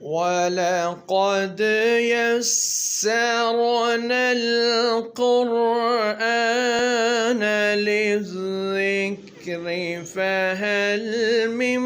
وَلَقَدْ يَسَّرْنَا الْقُرْآنَ لِلذِّكْرِ فَهَلْ مِن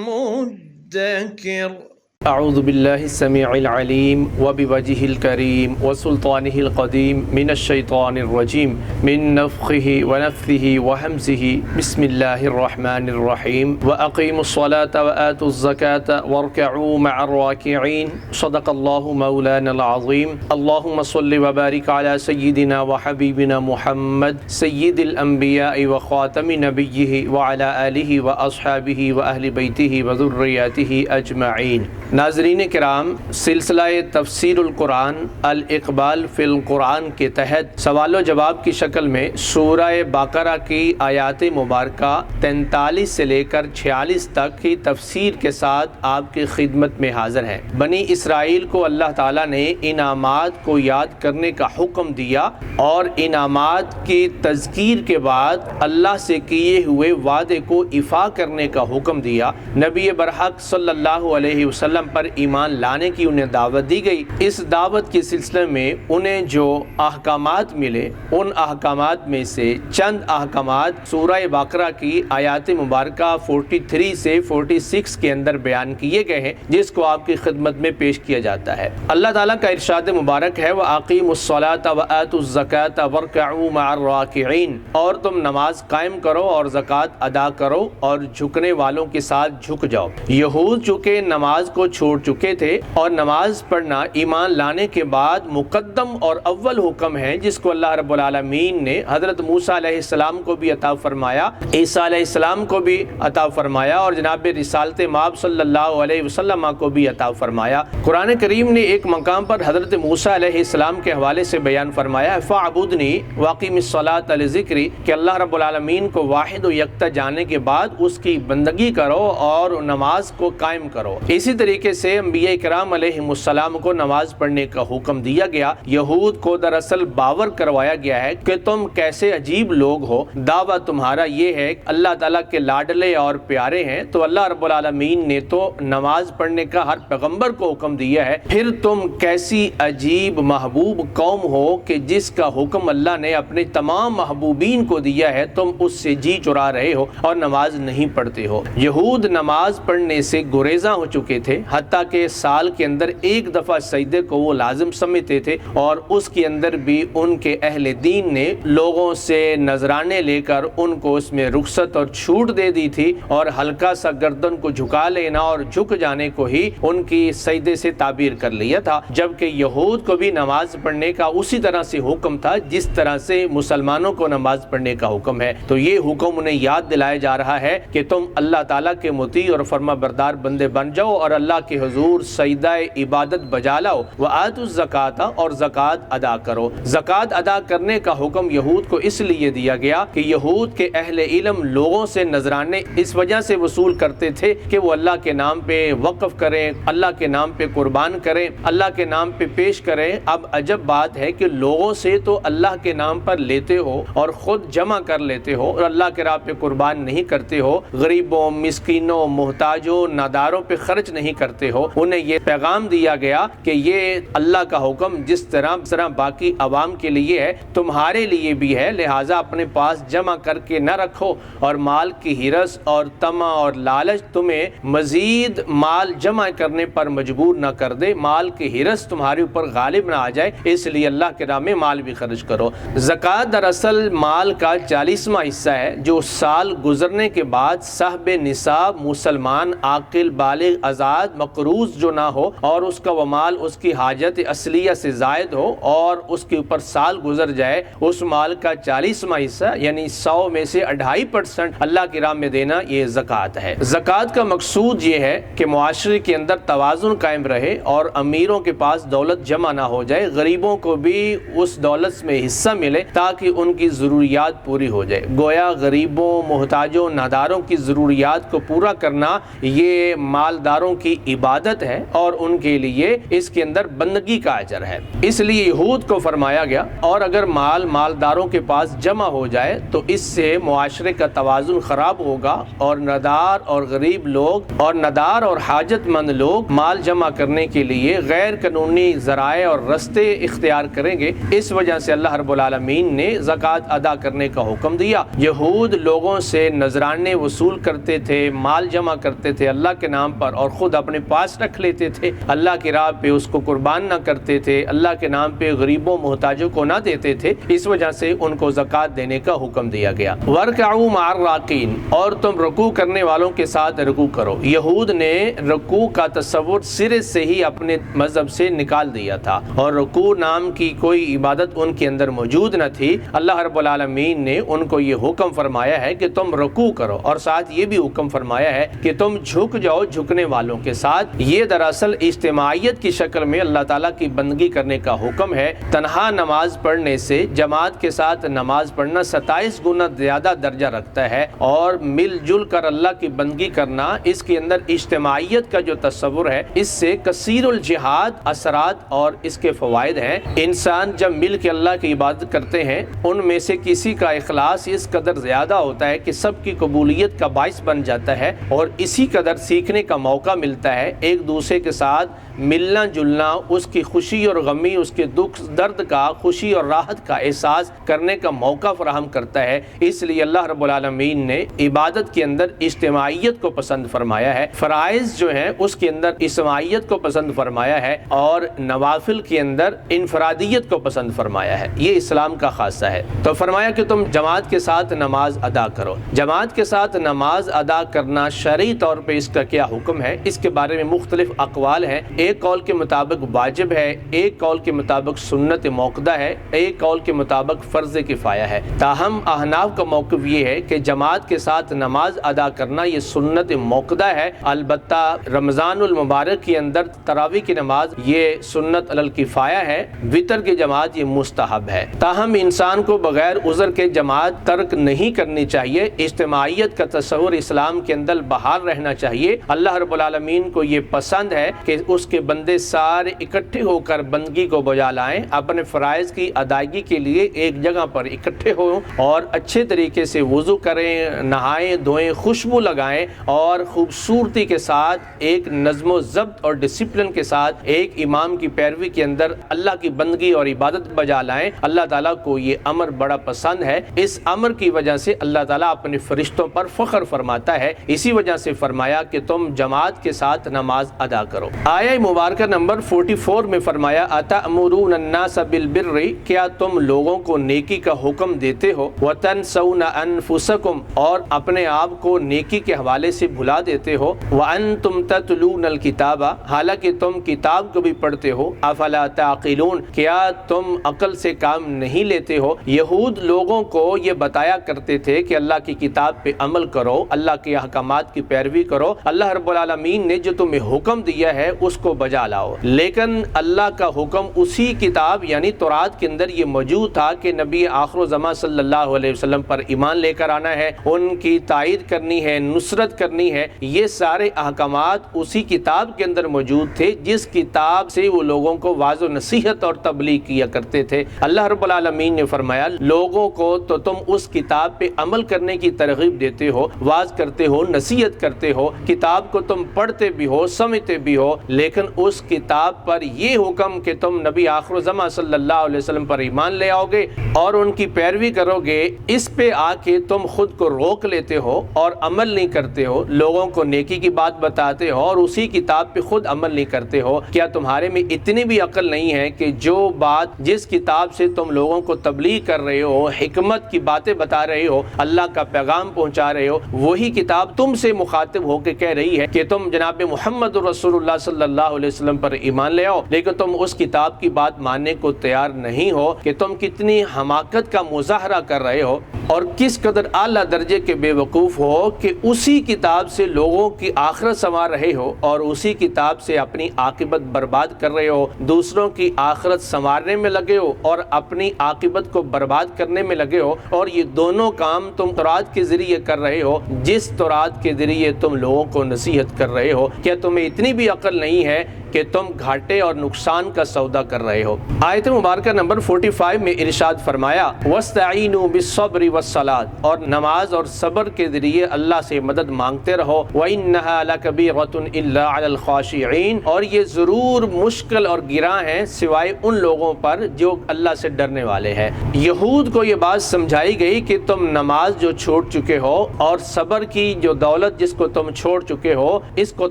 مُّدَّكِرٍ اعوذ باللہ السمیع العلیم وبوجہہ الکریم وسلطانہ القدیم من الشیطان الرجیم من نفخہ ونفثہ وہمزہ بسم اللہ الرحمن الرحیم واقیموا الصلاة وآتوا الزکاة وارکعوا مع الراکعین صدق اللہ مولانا العظیم اللہم صل وبارک علی سیدنا وحبیبنا محمد سید الانبیاء وخاتم نبیہ وعلی آلہ واصحابہ واہل بیتہ وذریاتہ اجمعین۔ ناظرین کرام، سلسلہ تفسیر القرآن الاقبال فی القرآن کے تحت سوال و جواب کی شکل میں سورہ بقرہ کی آیات مبارکہ 43 سے لے کر 46 تک کی تفسیر کے ساتھ آپ کی خدمت میں حاضر ہے۔ بنی اسرائیل کو اللہ تعالیٰ نے انعامات کو یاد کرنے کا حکم دیا اور انعامات کی تذکیر کے بعد اللہ سے کیے ہوئے وعدے کو ایفا کرنے کا حکم دیا۔ نبی برحق صلی اللہ علیہ وسلم پر ایمان لانے کی انہیں دعوت دی گئی۔ اس دعوت کے سلسلے میں انہیں جو احکامات ملے ان احکامات میں سے چند احکامات سورہ بقرہ کی آیات مبارکہ 43 سے 46 کے اندر بیان کیے گئے ہیں، جس کو آپ کی خدمت میں پیش کیا جاتا ہے۔ اللہ تعالیٰ کا ارشاد مبارک ہے وَأَقِيمُوا الصَّلَاةَ وَآتُوا الزَّكَاةَ وَارْكَعُوا مَعَ الرَّاكِعِينَ، اور تم نماز قائم کرو اور زکوٰۃ ادا کرو اور جھکنے والوں کے ساتھ جھک جاؤ۔ یہود چونکہ نماز کو چھوڑ چکے تھے اور نماز پڑھنا ایمان لانے کے بعد مقدم اور اول حکم ہے، جس کو اللہ رب العالمین نے حضرت موسیٰ علیہ السلام کو بھی عطا فرمایا، عیسیٰ علیہ السلام کو بھی عطا فرمایا اور جناب رسالت مآب صلی اللہ علیہ وسلم کو بھی عطا فرمایا۔ قرآن کریم نے ایک مقام پر حضرت موسیٰ علیہ السلام کے حوالے سے بیان فرمایا فَاعْبُدْنِي وَأَقِمِ الصَّلَاةَ لِذِكْرِي، کہ اللہ رب العالمین کو واحد و یکتا جاننے کے بعد اس کی بندگی کرو اور نماز کو قائم کرو۔ اسی طریقے سے انبیاء کرام علیہ السلام کو نماز پڑھنے کا حکم دیا گیا۔ یہود کو دراصل باور کروایا گیا ہے کہ تم کیسے عجیب لوگ ہو، دعویٰ تمہارا یہ ہے کہ اللہ تعالیٰ کے لاڈلے اور پیارے ہیں، تو اللہ رب العالمین نے تو نماز پڑھنے کا ہر پیغمبر کو حکم دیا ہے، پھر تم کیسی عجیب محبوب قوم ہو کہ جس کا حکم اللہ نے اپنے تمام محبوبین کو دیا ہے، تم اس سے جی چرا رہے ہو اور نماز نہیں پڑھتے ہو۔ یہود نماز پڑھنے سے گریزاں ہو چکے تھے، حتیٰ کہ سال کے اندر ایک دفعہ سجدے کو وہ لازم سمجھتے تھے، اور اس کے اندر بھی ان کے اہل دین نے لوگوں سے نذرانے لے کر ان کو اس میں رخصت اور چھوٹ دے دی تھی، اور ہلکا سا گردن کو جھکا لینا اور جھک جانے کو ہی ان کی سجدے سے تعبیر کر لیا تھا، جبکہ یہود کو بھی نماز پڑھنے کا اسی طرح سے حکم تھا جس طرح سے مسلمانوں کو نماز پڑھنے کا حکم ہے۔ تو یہ حکم انہیں یاد دلایا جا رہا ہے کہ تم اللہ تعالیٰ کے مطیع اور فرما بردار بندے بن جاؤ اور اللہ کے حضور سجدہ عبادت بجا لاؤ، وآتوا الزکاۃ، اور زکوٰۃ ادا کرو۔ زکوٰۃ ادا کرنے کا حکم یہود کو اس لیے دیا گیا کہ یہود کے اہل علم لوگوں سے نذرانے اس وجہ سے وصول کرتے تھے کہ وہ اللہ کے نام پہ وقف کریں، اللہ کے نام پہ قربان کریں، اللہ کے نام پہ پیش کریں۔ اب عجب بات ہے کہ لوگوں سے تو اللہ کے نام پر لیتے ہو اور خود جمع کر لیتے ہو اور اللہ کے راہ پہ قربان نہیں کرتے ہو، غریبوں، مسکینوں، محتاجوں، ناداروں پہ خرچ نہیں کرتے ہو۔ انہیں یہ پیغام دیا گیا کہ یہ اللہ کا حکم جس طرح باقی عوام کے لیے ہے تمہارے لیے بھی ہے، لہٰذا اپنے پاس جمع کر کے نہ رکھو، اور مال کی ہرس اور طمع اور لالچ تمہیں مزید مال جمع کرنے پر مجبور نہ کر دے، مال کی ہرس تمہارے اوپر غالب نہ آ جائے، اس لیے اللہ کے راہ میں مال بھی خرچ کرو۔ زکوٰۃ دراصل مال کا 40واں حصہ ہے جو سال گزرنے کے بعد صاحب نصاب مسلمان عاقل بالغ آزاد مقروض جو نہ ہو اور اس کا وہ مال اس کی حاجت اصلیہ سے زائد ہو اور اس کے اوپر سال گزر جائے، اس مال کا 40واں حصہ یعنی 100 میں سے 2.5% اللہ کی راہ میں دینا، یہ زکوٰۃ ہے۔ زکوٰۃ کا مقصود یہ ہے کہ معاشرے کے اندر توازن قائم رہے اور امیروں کے پاس دولت جمع نہ ہو جائے، غریبوں کو بھی اس دولت میں حصہ ملے تاکہ ان کی ضروریات پوری ہو جائے۔ گویا غریبوں، محتاجوں، ناداروں کی ضروریات کو پورا کرنا یہ مالداروں کی عبادت ہے اور ان کے لیے اس کے اندر بندگی کا اجر ہے۔ اس لیے یہود کو فرمایا گیا اور اگر مالداروں کے پاس جمع ہو جائے تو اس سے معاشرے کا توازن خراب ہوگا اور ندار اور غریب لوگ اور ندار اور حاجت مند لوگ مال جمع کرنے کے لیے غیر قانونی ذرائع اور رستے اختیار کریں گے۔ اس وجہ سے اللہ رب العالمین نے زکوٰۃ ادا کرنے کا حکم دیا۔ یہود لوگوں سے نذرانے وصول کرتے تھے، مال جمع کرتے تھے اللہ کے نام پر اور خود اپنے پاس رکھ لیتے تھے، اللہ کی راہ پہ اس کو قربان نہ کرتے تھے، اللہ کے نام پہ غریبوں محتاجوں کو نہ دیتے تھے۔ اس وجہ سے ان کو زکوٰۃ دینے کا حکم دیا گیا۔ وَارْكَعُوا مَعَ الرَّاكِعِينَ، اور تم رکوع کرنے والوں کے ساتھ رکوع کرو۔ یہود نے رکوع کا تصور سرے سے ہی اپنے مذہب سے نکال دیا تھا اور رکوع نام کی کوئی عبادت ان کے اندر موجود نہ تھی۔ اللہ رب العالمین نے ان کو یہ حکم فرمایا ہے کہ تم رکوع کرو اور ساتھ یہ بھی حکم فرمایا ہے کہ تم جھک جاؤ جھکنے والوں کے ساتھ۔ یہ دراصل اجتماعیت کی شکل میں اللہ تعالیٰ کی بندگی کرنے کا حکم ہے۔ تنہا نماز پڑھنے سے جماعت کے ساتھ نماز پڑھنا 27 گنا زیادہ درجہ رکھتا ہے، اور مل جل کر اللہ کی بندگی کرنا، اس کے اندر اجتماعیت کا جو تصور ہے، اس سے کثیر الجہاد اثرات اور اس کے فوائد ہیں۔ انسان جب مل کے اللہ کی عبادت کرتے ہیں، ان میں سے کسی کا اخلاص اس قدر زیادہ ہوتا ہے کہ سب کی قبولیت کا باعث بن جاتا ہے، اور اسی قدر سیکھنے کا موقع ملتا ہے۔ ایک دوسرے کے ساتھ ملنا جلنا، اس کی خوشی اور غمی، اس کے دکھ درد کا، خوشی اور راحت کا احساس کرنے کا موقع فراہم کرتا ہے۔ اس لیے اللہ رب العالمین نے عبادت کے اندر اجتماعیت کو پسند فرمایا ہے، فرائض جو ہیں اس کے اندر اجتماعیت کو پسند فرمایا ہے، اور نوافل کے اندر انفرادیت کو پسند فرمایا ہے۔ یہ اسلام کا خاصہ ہے۔ تو فرمایا کہ تم جماعت کے ساتھ نماز ادا کرو۔ جماعت کے ساتھ نماز ادا کرنا شرعی طور پہ اس کا کیا حکم ہے، اس کے بارے میں مختلف اقوال ہیں۔ ایک قول کے مطابق واجب ہے، ایک قول کے مطابق سنت موقدہ ہے، ایک قول کے مطابق فرض کفایہ ہے۔ تاہم احناف کا موقف یہ ہے کہ جماعت کے ساتھ نماز ادا کرنا یہ سنت موقدہ ہے، البتہ رمضان المبارک کے اندر تراویح کی نماز یہ سنت علی الکفایہ ہے، وتر کی جماعت یہ مستحب ہے۔ تاہم انسان کو بغیر عذر کے جماعت ترک نہیں کرنی چاہیے۔ اجتماعیت کا تصور اسلام کے اندر بحال رہنا چاہیے۔ اللہ رب العالمین کو یہ پسند ہے کہ اس کے بندے سارے اکٹھے ہو کر بندگی کو بجا لائیں، اپنے فرائض کی ادائیگی کے لیے ایک جگہ پر اکٹھے ہوں اور اچھے طریقے سے وضو کریں، نہائیں دھوئیں، خوشبو لگائیں اور خوبصورتی کے ساتھ ایک نظم و ضبط اور ڈسپلن کے ساتھ ایک امام کی پیروی کے اندر اللہ کی بندگی اور عبادت بجا لائیں۔ اللہ تعالیٰ کو یہ امر بڑا پسند ہے۔ اس امر کی وجہ سے اللہ تعالیٰ اپنے فرشتوں پر فخر فرماتا ہے، اسی وجہ سے فرمایا کہ تم جماعت کے ساتھ نماز ادا کرو۔ آیہ مبارکہ نمبر 44 میں فرمایا اتأمرون الناس بالبر، کیا تم لوگوں کو نیکی کا حکم دیتے ہو، وتنسون انفسکم، اور اپنے آپ کو نیکی کے حوالے سے بھلا دیتے ہو، وانتم تتلون الکتاب، حالانکہ تم کتاب کو بھی پڑھتے ہو، افلا تعقلون، کیا تم عقل سے کام نہیں لیتے ہو۔ یہود لوگوں کو یہ بتایا کرتے تھے کہ اللہ کی کتاب پہ عمل کرو، اللہ کے احکامات کی پیروی کرو، اللہ رب العالمین نے جو تمہیں حکم دیا ہے اس کو بجا لاؤ۔ لیکن اللہ کا حکم اسی کتاب یعنی تورات کے اندر یہ موجود تھا کہ نبی آخر الزمان صلی اللہ علیہ وسلم پر ایمان لے کر آنا ہے، ان کی تائید کرنی ہے، نصرت کرنی ہے۔ یہ سارے احکامات اسی کتاب کے اندر موجود تھے جس کتاب سے وہ لوگوں کو واعظ و نصیحت اور تبلیغ کیا کرتے تھے۔ اللہ رب العالمین نے فرمایا لوگوں کو تو تم اس کتاب پہ عمل کرنے کی ترغیب دیتے ہو، واعظ کرتے ہو، نصیحت کرتے ہو، کتاب کو تم پڑھتے بھی ہو، سمجھتے بھی ہو، لیکن اس کتاب پر یہ حکم کہ تم نبی آخر الزمان صلی اللہ علیہ وسلم پر ایمان لے آؤ گے اور ان کی پیروی کرو گے، اس پہ آ کے تم خود کو روک لیتے ہو اور عمل نہیں کرتے ہو، لوگوں کو نیکی کی بات بتاتے ہو اور اسی کتاب پہ خود عمل نہیں کرتے ہو۔ کیا تمہارے میں اتنی بھی عقل نہیں ہے کہ جو بات جس کتاب سے تم لوگوں کو تبلیغ کر رہے ہو، حکمت کی باتیں بتا رہے ہو، اللہ کا پیغام پہنچا رہے ہو، وہی کتاب تم سے مخاطب ہو کے کہہ رہی ہے کہ تم جناب محمد رسول اللہ صلی اللہ اللہ علیہ وسلم پر ایمان لے آؤ، لیکن تم اس کتاب کی بات ماننے کو تیار نہیں ہو کہ تم کتنی حماقت کا مظاہرہ کر رہے ہو اور کس قدر اعلیٰ درجے کے بے وقوف ہو کہ اسی کتاب سے لوگوں کی آخرت سنوار رہے ہو اور اسی کتاب سے اپنی عاقبت برباد کر رہے ہو، دوسروں کی آخرت سنوارنے میں لگے ہو اور اپنی عاقبت کو برباد کرنے میں لگے ہو، اور یہ دونوں کام تم تورات کے ذریعے کر رہے ہو جس تورات کے ذریعے تم لوگوں کو نصیحت کر رہے ہو۔ کیا تمہیں اتنی بھی عقل نہیں ہے کہ تم گھاٹے اور نقصان کا سودا کر رہے ہو؟ آیت مبارکہ نمبر 45 میں ارشاد فرمایا وَاسْتَعِینُوا بِالصَّبْرِ وَالصَّلَاةِ، اور نماز اور صبر کے ذریعے اللہ سے مدد مانگتے رہو۔ وَإِنَّهَا لَكَبِيرَةٌ إِلَّا عَلَى الْخَاشِعِينَ، اور یہ ضرور مشکل اور گراں ہیں سوائے ان لوگوں پر جو اللہ سے ڈرنے والے ہیں۔ یہود کو یہ بات سمجھائی گئی کہ تم نماز جو چھوڑ چکے ہو اور صبر کی جو دولت جس کو تم چھوڑ چکے ہو اس کو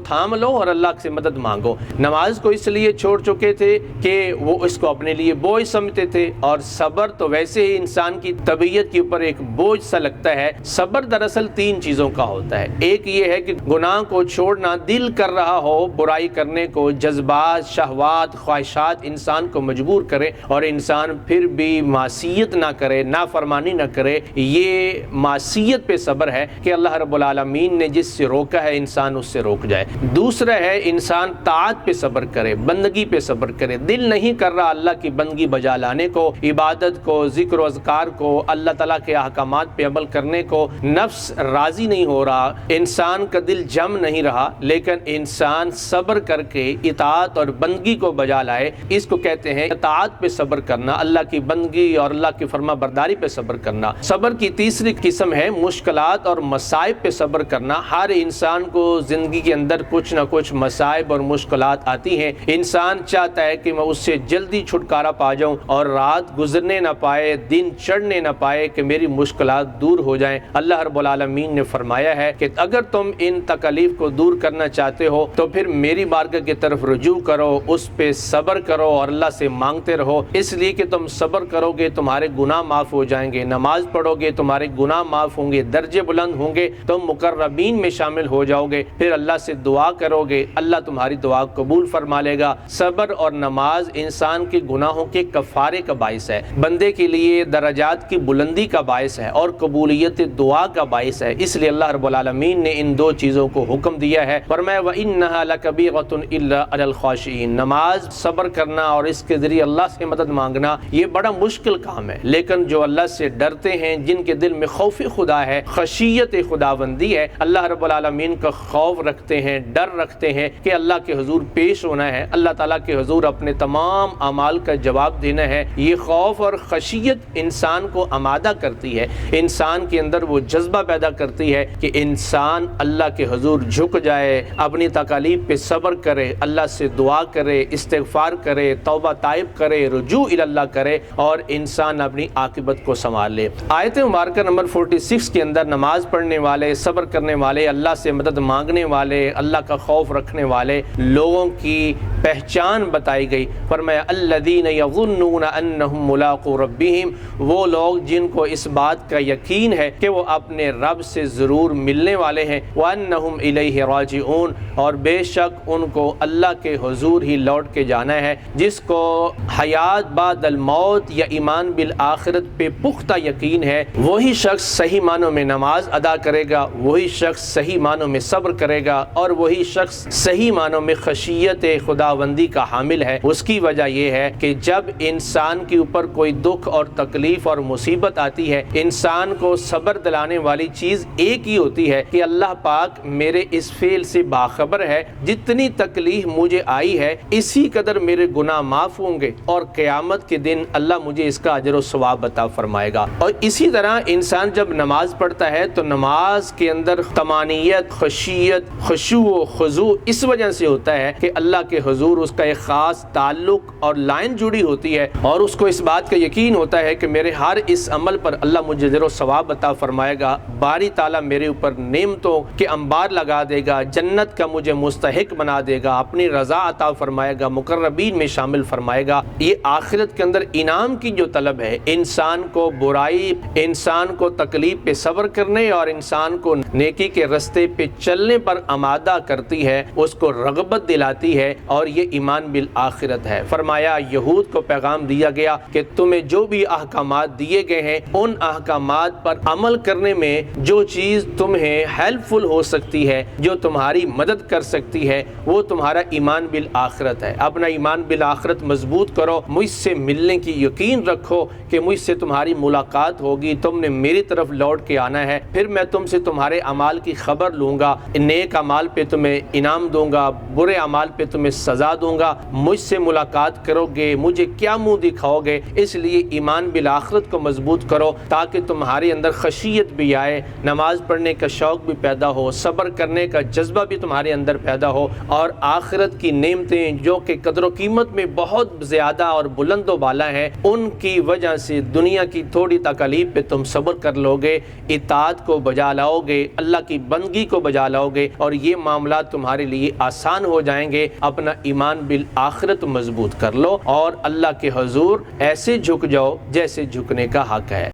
تھام لو اور اللہ سے مدد مانگو۔ نماز کو اس لیے چھوڑ چکے تھے کہ وہ اس کو اپنے لیے بوجھ سمجھتے تھے، اور صبر تو ویسے ہی انسان کی طبیعت کے اوپر ایک بوجھ سا لگتا ہے۔ صبر دراصل تین چیزوں کا ہوتا ہے، ایک یہ ہے کہ گناہ کو چھوڑنا، دل کر رہا ہو برائی کرنے کو، جذبات، شہوات، خواہشات انسان کو مجبور کرے اور انسان پھر بھی معصیت نہ کرے، نافرمانی نہ کرے، یہ معصیت پہ صبر ہے کہ اللہ رب العالمین نے جس سے روکا ہے انسان اس سے روک جائے۔ دوسرا ہے انسان طاعت پہ صبر کرے، بندگی پہ صبر کرے، دل نہیں کر رہا اللہ کی بندگی بجا لانے کو، عبادت کو، ذکر و اذکار کو، اللہ تعالیٰ کے احکامات پہ عمل کرنے کو، نفس راضی نہیں ہو رہا، انسان کا دل جم نہیں رہا، لیکن انسان صبر کر کے اطاعت اور بندگی کو بجا لائے، اس کو کہتے ہیں اطاعت پہ صبر کرنا، اللہ کی بندگی اور اللہ کی فرما برداری پہ صبر کرنا۔ صبر کی تیسری قسم ہے مشکلات اور مصائب پہ صبر کرنا۔ ہر انسان کو زندگی کے اندر کچھ نہ کچھ مصائب اور مشکلات آتی ہیں، انسان چاہتا ہے کہ میں اس سے جلدی چھٹکارا پا جاؤں اور رات گزرنے نہ پائے، دن چڑھنے نہ پائے کہ میری مشکلات دور ہو جائیں۔ اللہ رب العالمین نے فرمایا ہے کہ اگر تم ان تکالیف کو دور کرنا چاہتے ہو تو پھر میری بارگاہ کی طرف رجوع کرو، اس پہ صبر کرو اور اللہ سے مانگتے رہو، اس لیے کہ تم صبر کرو گے تمہارے گناہ معاف ہو جائیں گے، نماز پڑھو گے تمہارے گناہ معاف ہوں گے، درجے بلند ہوں گے، تم مقربین میں شامل ہو جاؤ گے، پھر اللہ سے دعا کرو گے، اللہ تمہاری دعا قبول فرما لے گا۔ صبر اور نماز انسان کے گناہوں کے کفارے کا باعث ہے، بندے کے لیے درجات کی بلندی کا باعث ہے اور قبولیت دعا کا باعث ہے، اس لیے اللہ رب العالمین نے ان دو چیزوں کو حکم دیا ہے۔ فرمایا وَإِنَّهَا لَكَبِيرَةٌ إِلَّا عَلَى الْخَاشِعِينَ، نماز صبر کرنا اور اس کے ذریعے اللہ سے مدد مانگنا یہ بڑا مشکل کام ہے، لیکن جو اللہ سے ڈرتے ہیں، جن کے دل میں خوف خدا ہے، خشیت خداوندی ہے، اللہ رب العالمین کا خوف رکھتے ہیں، ڈر رکھتے ہیں کہ اللہ کے حضور پیش ہونا ہے، اللہ تعالیٰ کے حضور اپنے تمام اعمال کا جواب دینا ہے، یہ خوف اور خشیت انسان کو آمادہ کرتی ہے، انسان کے اندر وہ جذبہ پیدا کرتی ہے کہ انسان اللہ کے حضور جھک جائے، اپنی تکالیف پہ صبر کرے، اللہ سے دعا کرے، استغفار کرے، توبہ طائب کرے، رجوع الی اللہ کرے اور انسان اپنی عاقبت کو سنبھال لے۔ آیت مبارکہ نمبر 46 کے اندر نماز پڑھنے والے، صبر کرنے والے، اللہ سے مدد مانگنے والے، اللہ کا خوف رکھنے والے لوگوں کی پہچان بتائی گئی۔ فرمایا الذین یظنون انہم ملاقو ربہم، وہ لوگ جن کو اس بات کا یقین ہے کہ وہ اپنے رب سے ضرور ملنے والے ہیں، وانہم الیہ راجعون، اور بے شک ان کو اللہ کے حضور ہی لوٹ کے جانا ہے۔ جس کو حیات بعد الموت یا ایمان بالآخرت پہ پختہ یقین ہے وہی شخص صحیح معنوں میں نماز ادا کرے گا، وہی شخص صحیح معنوں میں صبر کرے گا اور وہی شخص صحیح معنوں میں خشیت خداوندی کا حامل ہے۔ اس کی وجہ یہ ہے کہ جب انسان کے اوپر کوئی دکھ اور تکلیف اور مصیبت آتی ہے، انسان کو صبر دلانے والی چیز ایک ہی ہوتی ہے کہ اللہ پاک میرے اس فعل سے باخبر ہے، جتنی تکلیف مجھے آئی ہے اسی قدر میرے گناہ معاف ہوں گے اور قیامت کے دن اللہ مجھے اس کا اجر و ثواب عطا فرمائے گا۔ اور اسی طرح انسان جب نماز پڑھتا ہے تو نماز کے اندر طمانینت، خشیت، خشوع و خضوع اس وجہ سے ہوتا ہے کہ اللہ کے حضور اس کا ایک خاص تعلق اور لائن جڑی ہوتی ہے اور اس کو اس بات کا یقین ہوتا ہے کہ میرے ہر اس عمل پر اللہ مجھے اجر و ثواب عطا فرمائے گا، باری تعالیٰ میرے اوپر نعمتوں کے انبار لگا دے گا، جنت کا مجھے مستحق بنا دے گا، اپنی رضا عطا فرمائے گا، مقربین میں شامل فرمائے گا۔ یہ آخرت کے اندر انعام کی جو طلب ہے، انسان کو برائی، انسان کو تکلیف پہ صبر کرنے اور انسان کو نیکی کے رستے پہ چلنے پر آمادہ کرتی ہے، اس کو رغبت دلاتی جاتی ہے اور یہ ایمان بالآخرت ہے۔ فرمایا یہود کو پیغام دیا گیا کہ تمہیں جو بھی احکامات دیے گئے ہیں ان احکامات پر عمل کرنے میں جو چیز تمہیں ہیلپ فل ہو سکتی ہے، جو تمہاری مدد کر سکتی ہے، وہ تمہارا ایمان بالآخرت ہے۔ اپنا ایمان بالآخرت مضبوط کرو، مجھ سے ملنے کی یقین رکھو کہ مجھ سے تمہاری ملاقات ہوگی، تم نے میری طرف لوٹ کے آنا ہے، پھر میں تم سے تمہارے اعمال کی خبر لوں گا، نیک اعمال پہ تمہیں انعام دوں گا، برے اعمال پہ تمہیں سزا دوں گا، مجھ سے ملاقات کرو گے، مجھے کیا منہ دکھاؤ گے؟ اس لیے ایمان بالآخرت کو مضبوط کرو تاکہ تمہارے اندر خشیت بھی آئے، نماز پڑھنے کا شوق بھی پیدا ہو، صبر کرنے کا جذبہ بھی تمہارے اندر پیدا ہو، اور آخرت کی نعمتیں جو کہ قدر و قیمت میں بہت زیادہ اور بلند و بالا ہیں، ان کی وجہ سے دنیا کی تھوڑی تکالیف پہ تم صبر کر لو گے، اطاعت کو بجا لاؤ گے، اللہ کی بندگی کو بجا لاؤ گے، اور یہ معاملات تمہارے لیے آسان ہو جائیں گے۔ اپنا ایمان بالآخرت مضبوط کر لو اور اللہ کے حضور ایسے جھک جاؤ جیسے جھکنے کا حق ہے۔